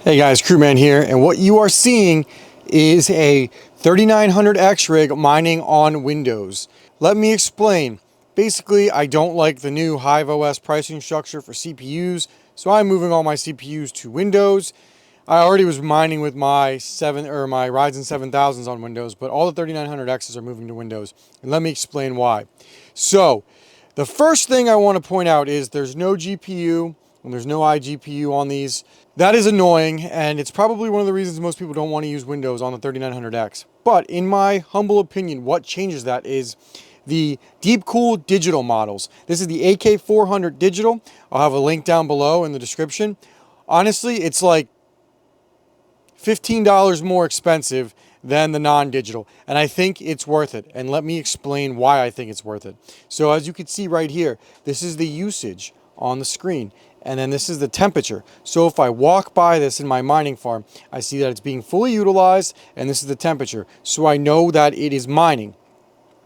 Hey guys, Crewman here, and what you are seeing is a 3900X rig mining on Windows. Let me explain. Basically, I don't like the new Hive OS pricing structure for CPUs, so I'm moving all my CPUs to Windows. I already was mining with my my Ryzen 7000s on Windows, but all the 3900Xs are moving to Windows, and let me explain why. So, the first thing I want to point out is there's no GPU and there's no IGPU on these. That is annoying, and it's probably one of the reasons most people don't want to use Windows on the 3900X. But in my humble opinion, what changes that is the Deepcool digital models. This is the AK400 digital. I'll have a link down below in the description. Honestly, it's like $15 more expensive than the non-digital, and I think it's worth it. And let me explain why I think it's worth it. So as you can see right here, this is the usage on the screen, and then this is the temperature. So if I walk by this in my mining farm, I see that it's being fully utilized, and this is the temperature. So I know that it is mining.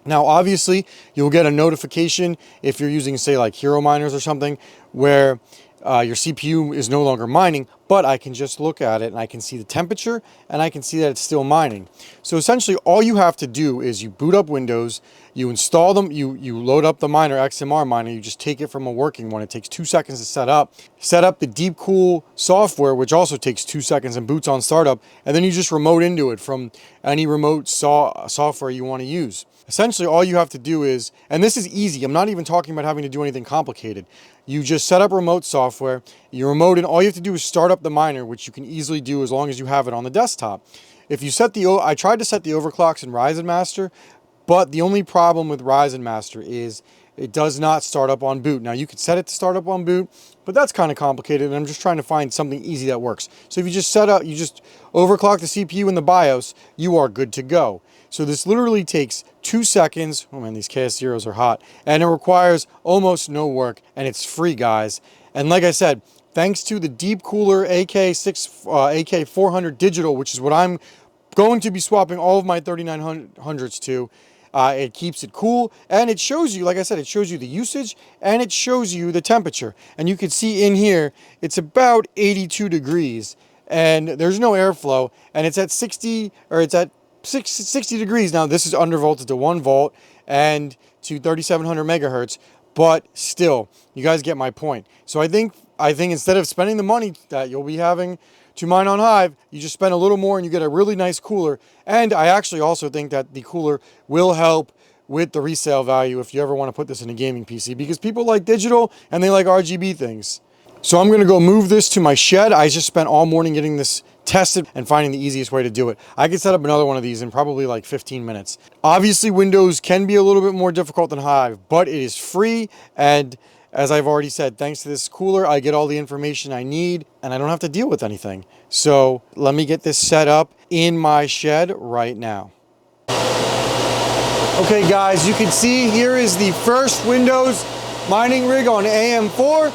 Now, obviously, you'll get a notification if you're using, say, like Hero Miners or something, where your CPU is no longer mining, but I can just look at it and I can see the temperature and I can see that it's still mining. So essentially, all you have to do is you boot up Windows, you install them, you load up the miner, XMR miner, you just take it from a working one. It takes 2 seconds to set up. Set up the Deepcool software, which also takes 2 seconds and boots on startup, and then you just remote into it from any remote software you want to use. Essentially, all you have to do is, and this is easy, I'm not even talking about having to do anything complicated. You just set up remote software, you remote in, all you have to do is start up the miner, which you can easily do as long as you have it on the desktop. If you set the, I tried to set the overclocks in Ryzen Master, but the only problem with Ryzen Master is it does not start up on boot. Now, you could set it to start up on boot, but that's kind of complicated, and I'm just trying to find something easy that works. So if you just set up, you just overclock the CPU in the BIOS, you are good to go. So this literally takes 2 seconds. Oh man, these KS0s are hot. And it requires almost no work, and it's free, guys. And like I said, thanks to the Deepcooler AK400 digital, which is what I'm going to be swapping all of my 3900s to, it keeps it cool, and it shows you, like I said, it shows you the usage, and it shows you the temperature. And you can see in here, it's about 82 degrees, and there's no airflow, and it's at 60 degrees. Now, this is undervolted to 1 volt and to 3700 megahertz, but still, you guys get my point. So I think instead of spending the money that you'll be having to mine on Hive, you just spend a little more and you get a really nice cooler. And I actually also think that the cooler will help with the resale value if you ever want to put this in a gaming PC, because people like digital and they like RGB things. So I'm going to go move this to my shed. I just spent all morning getting this tested and finding the easiest way to do it. I could set up another one of these in probably like 15 minutes. Obviously, Windows can be a little bit more difficult than Hive, but it is free, and as I've already said, thanks to this cooler, I get all the information I need, and I don't have to deal with anything. So let me get this set up in my shed right now. Okay guys, you can see here is the first Windows mining rig on AM4.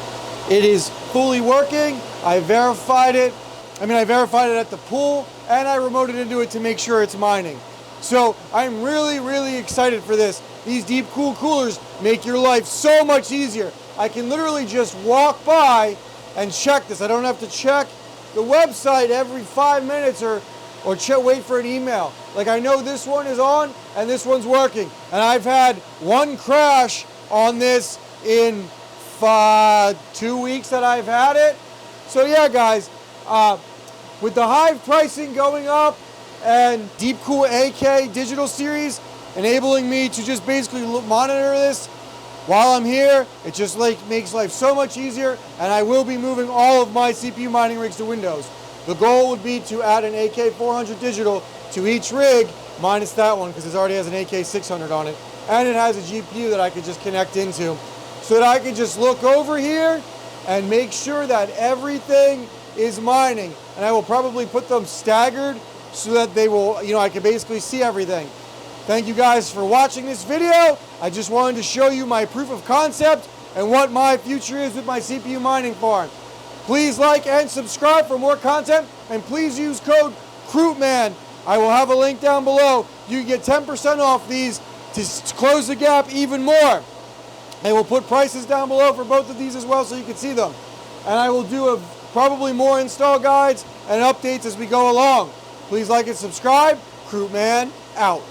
It is fully working. I verified it. I verified it at the pool, and I remoted into it to make sure it's mining. So I'm really, really excited for this. These Deepcool coolers make your life so much easier. I can literally just walk by and check this. I don't have to check the website every 5 minutes or wait for an email. Like, I know this one is on and this one's working. And I've had one crash on this in 2 weeks that I've had it. So yeah, guys, with the Hive pricing going up and Deepcool AK digital series enabling me to just basically monitor this while I'm here, it just makes life so much easier, and I will be moving all of my CPU mining rigs to Windows. The goal would be to add an AK400 digital to each rig, minus that one because it already has an AK600 on it, and it has a GPU that I could just connect into, so that I can just look over here and make sure that everything is mining. And I will probably put them staggered so that they will, I can basically see everything. Thank you guys for watching this video. I just wanted to show you my proof of concept and what my future is with my CPU mining farm. Please like and subscribe for more content, and please use code CREWMAN. I will have a link down below. You can get 10% off these to close the gap even more. I will put prices down below for both of these as well so you can see them. And I will do probably more install guides and updates as we go along. Please like and subscribe. Crew Man out.